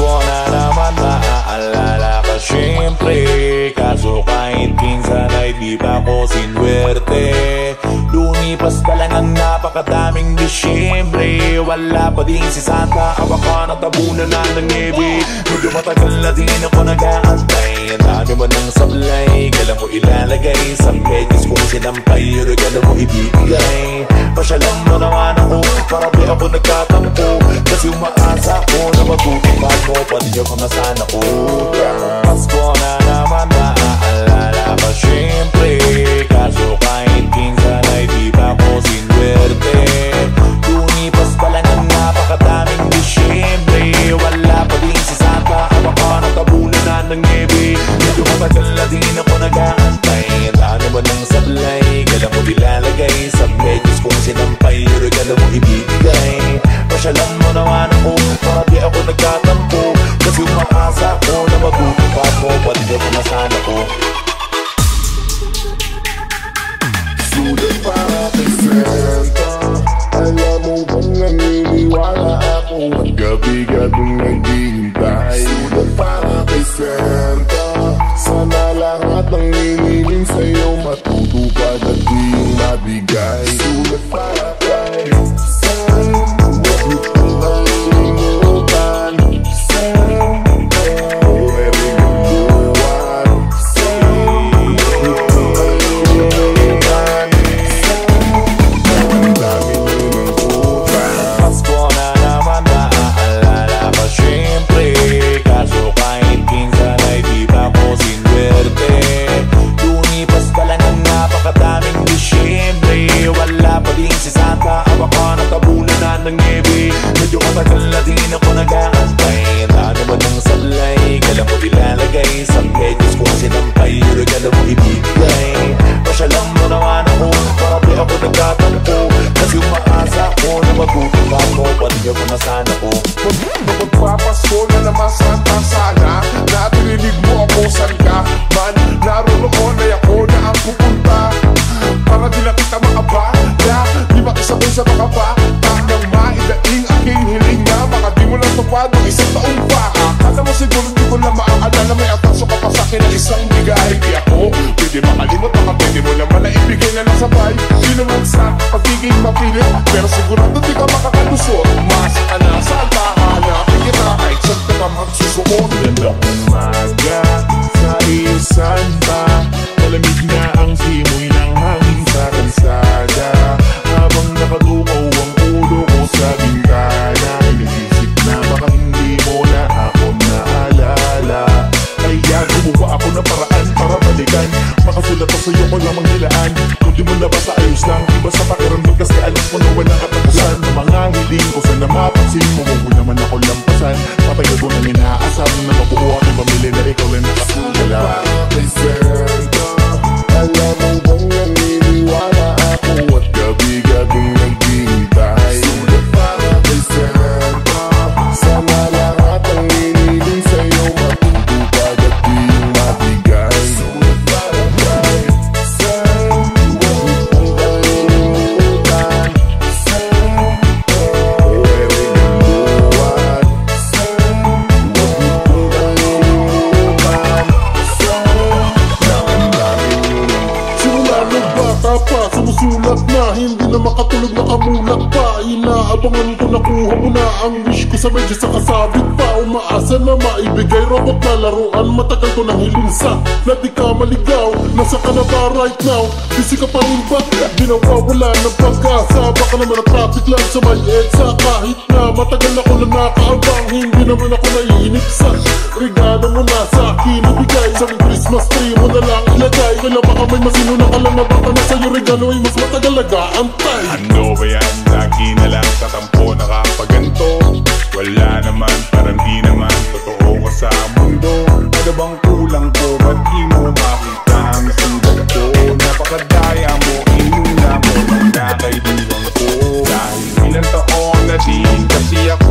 Pasko na naman, maaalala ka syempre. Kaso kahit minsan ay di ba ko sinwerte. Lumipas pa lang ang napakadaming Disyembre. Wala pa din si Santa, baka natabunan na ng nebe. Medyo matagal na din ako nag-aantay. Ang dami mo ng sablay, kailan mo ilalagay sa medyas kung sinampay, regalo mo ibigay. Pasyalan mo naman ako, para di ako nagtatampo. Kasi umaasa ko na magtutupad mo, paniyo ko na sana ko. Pasko na naman, maaalala ka syempre. Kaso kahit minsan ay di ba ko sinwerte. Lumipas pa lang ang napakadaming Disyembre. Wala pa din si Santa, baka natabunan na ng nebe. Medyo matagal na din ako nag-aantay. Ang dami mo ng sablay, kailan mo ilalagay sa medyas kung sinampay, regalo mo ibigay. Pasyalan mo naman ako, para di ako nagtatampo. Kasi umaasa ko na magtutupad mo, paniyo ko na sana ko. Sulat para kay Santa, alam mo bang naniniwala ako at gabi-gabing naghihintay. Sulat para kay Santa, sana lahat ng hinihiling sa'yo matutupad at di mabigay. Sulat para kay Santa, huwag mo kong kalimutan. Santa, every buwan. Santa, huwag mo kong kalimutan. Ang dami nyo ng utang. Pasko na naman, maaalala ka syempre. Kaso kahit minsan ay di ba ko sinwerte. Lumipas pa lang ang napakadaming Disyembre. Wala pa din si Santa, baka natabunan na ng nebe. Medyo matagal na din ako nag-aantay. Ang dami mo ng sablay, kailan mo ilalagay sa medyas kung sinampay, regalo mo ibigay. Pasyalan mo naman ako, para di ako nagtatampo. Kasi umaasa ko na magtutupad mo, paniyo ko na sana ko. Magpapasko na naman Santa, sana natirinig mo ako saan ka man. Naroon ay ako na ang pupunta, para di lang kita makabala. Di makisabay sa mga bata nang maidaing aking hiling na baka di mo lang tupad ng isang taong pa. Akala mo siguro di ko lang maaalala, may ataso ka pa sa'kin ng isang bigay. Di ako pwede makalimot, baka pwede mo naman na ibigay na lang sabay. Di naman sa pagiging mapilit, pero sigurado di ka makakalusot. Mas na sa tahanapin kita kahit saan ka pa magsusuot. Gandang umaga sa iyo Santa, malamig na ang simoy ng hangin sa kalsada. Habang nakadukaw ang ulo ko sa bintana, inisip na baka hindi mo na ako naalala. Kaya gumawa ako ng paraan para balikan, makasulat ako sa'yo ko lamang nilaan. Kung di mo nabasa ayos lang, iba sa pakiramdam kasi alam ko na walang katapusan. Ng mga hiling ko sana mapansin mo, huwag mo naman ako lampasan. Patayo ko nang inaasam na mabuo aking pamilya na ikaw lang nakasula. Para kay Santa, alam mo bang naniniwala ako at gabi-gabing naghihintay. Sulat para kay Santa, sana lahat ang hinihiling sa'yo matutupad at di mabigay. Sulat para kay Santa, huwag mo kong kalimutan. Santa, every buwan. Santa, huwag mo kong kalimutan. Santa, ang dami nyo ng simula ng bata pa, sumusulat na, hindi na makatulog, nakamulat pa. Inaabangan ko nakuha mo na ang wish ko sa medyo sa kasabit pa. Umaasa na maibigay robot na laruan, matagal ko nang hiling sa na di ka maligaw. Nasa ka na ba right now? Busy ka pa rin ba? Di nawawala ng pag-asa, baka naman ang traffic lang sa may EDSA. Kahit na matagal ako na nakaabang, hindi naman ako naiinip sa regalo mo na sa akin ibigay. Sa Christmas tree mo na lang ilagay. Kaya baka may masinuna ka lang na baka na sa'yo regalo ay mas matagal nag-aantay. Ano ba yan? Lagi na lang tatampo nakapaganto. Wala naman, parang di naman totoo ka sa mundo. Ano bang kulang ko? Ba't di mo makita ang sulat ko? Napakadaya mo, inuna mo lang na kaibigan ko. Dahil ilang taon na din kasi ako